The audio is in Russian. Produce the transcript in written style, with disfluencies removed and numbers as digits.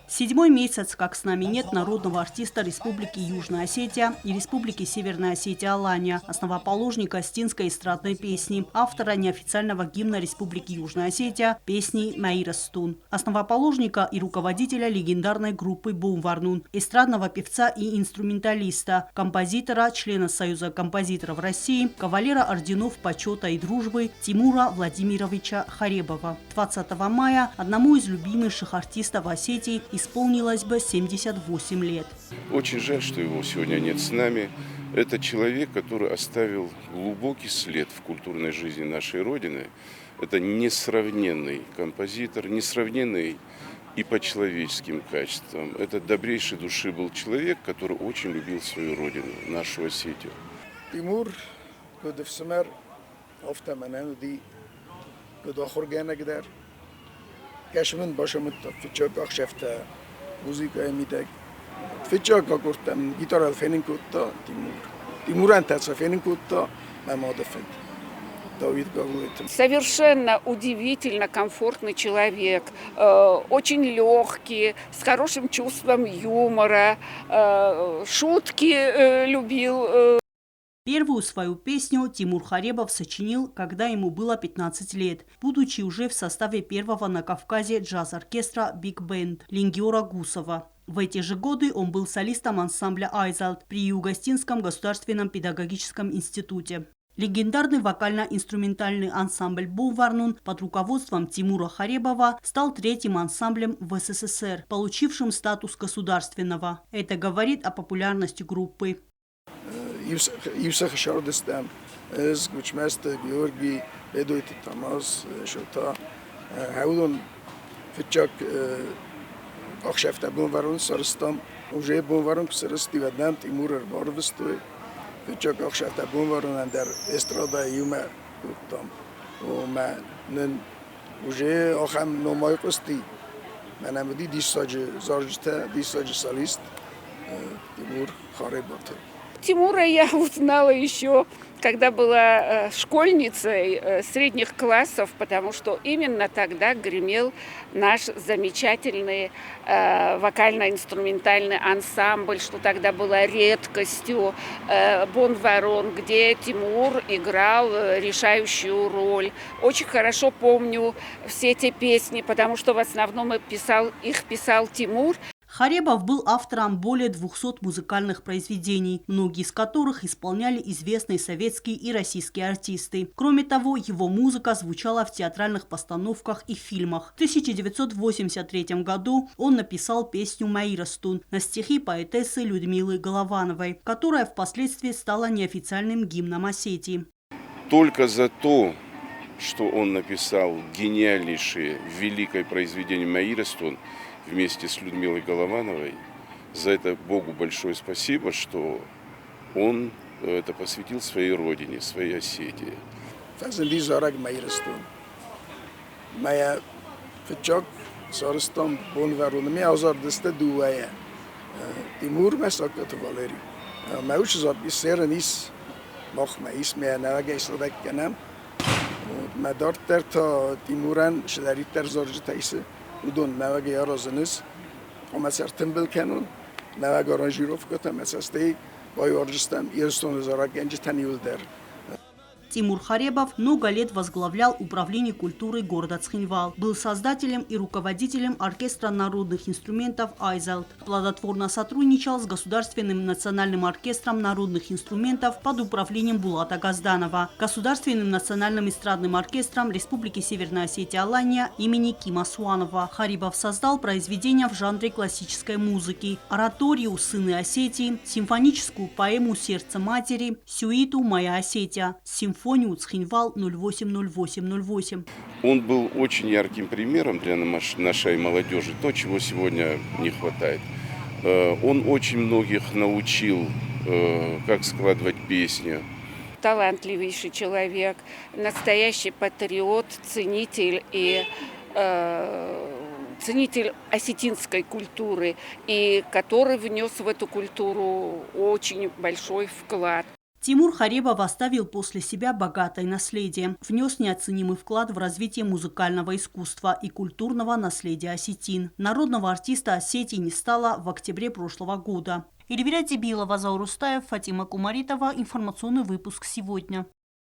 Седьмой месяц, как с нами нет народного артиста Республики Южная Осетия и Республики Северная Осетия Алания, основоположника остинской эстрадной песни, автора неофициального гимна Республики Южная Осетия, песни «Маирастун», основоположника и руководителя легендарной группы «Бумварнун», эстрадного певца и инструменталиста, композитора, члена Союза композиторов России, кавалера орденов почета и дружбы Тимура Владимировича Харебова. 20 мая одному из любимейших артистов Осетии исполнилось бы 78 лет. Очень жаль, что его сегодня нет с нами. Это человек, который оставил глубокий след в культурной жизни нашей Родины. Это несравненный композитор, несравненный и по человеческим качествам. Это добрейшей души был человек, который очень любил свою Родину, нашу Осетию. Тимур, Кудевсмер, Офтамененди, Кудохургенегдер. Кашмин башамут фичак ахшефта музыка эмидек фичак акуртам гитара фенинкутта Тимур антаца фенинкутта мамодафет Давид Гавлит. Совершенно удивительно комфортный человек, очень легкий, с хорошим чувством юмора, шутки любил. Первую свою песню Тимур Харебов сочинил, когда ему было 15 лет, будучи уже в составе первого на Кавказе джаз-оркестра «Биг Бенд» Ленгиора Гусова. В эти же годы он был солистом ансамбля «Айзалт» при Югостинском государственном педагогическом институте. Легендарный вокально-инструментальный ансамбль «Бумварнун» под руководством Тимура Харебова стал третьим ансамблем в СССР, получившим статус государственного. Это говорит о популярности группы. Yusuf Şardistem, ez Guçmeste Georgi, Bedoyt Tamaz, Şota, Havudun Fitçak Akşefte Bumvarun Sarıstam, Uje Bumvarun Sarısti Vedem Timur Barvistoy, Fitçak Akşefte Bumvarun Ender Estrada Yume Kuttam, O men Uje Akhem Nomay Kusti, men amdi Disacı Zarjte, Disacı Salist, Timur Harebat. Тимура я узнала еще, когда была школьницей средних классов, потому что именно тогда гремел наш замечательный вокально-инструментальный ансамбль, что тогда было редкостью, «Бумварнун», где Тимур играл решающую роль. Очень хорошо помню все эти песни, потому что в основном их писал Тимур. Харебов был автором более 200 музыкальных произведений, многие из которых исполняли известные советские и российские артисты. Кроме того, его музыка звучала в театральных постановках и фильмах. В 1983 году он написал песню «Маирастун» на стихи поэтессы Людмилы Головановой, которая впоследствии стала неофициальным гимном Осетии. Только за то, что он написал гениальнейшее, великое произведение «Маирастун», вместе с Людмилой Головановой. За это Богу большое спасибо, что он это посвятил своей родине, своей Осетии. Моя фичок Сарыстан Бумварнун ми азардысты дуая. Тимур месакат Валерий. Мауш зат бисернис мах маис менагайс дакканам. Мадарттер та Тимуран шдаритер заржтайсы. Udon nevage yarazınız, ama sertim bilkenun, nevage aranjirovkata mesastei, bayarjistem, ирстон зарак генджи танилдер. Тимур Харебов много лет возглавлял управление культуры города Цхинвал, был создателем и руководителем оркестра народных инструментов «Айзалт», плодотворно сотрудничал с Государственным национальным оркестром народных инструментов под управлением Булата Газданова, Государственным национальным эстрадным оркестром Республики Северная Осетия Алания имени Кима Суанова. Харебов создал произведения в жанре классической музыки, ораторию «Сыны Осетии», симфоническую поэму «Сердце матери», сюиту «Моя Осетия», симфонию Цхинвал 080808. Он был очень ярким примером для нашей молодежи, то, чего сегодня не хватает. Он очень многих научил, как складывать песню. Талантливейший человек, настоящий патриот, ценитель ценитель осетинской культуры, и который внес в эту культуру очень большой вклад. Тимур Харебов оставил после себя богатое наследие, внес неоценимый вклад в развитие музыкального искусства и культурного наследия осетин. Народного артиста Осетии не стало в октябре прошлого года. Эльвира Дебилова, Заур Устаев, Фатима Кумаритова. Информационный выпуск сегодня.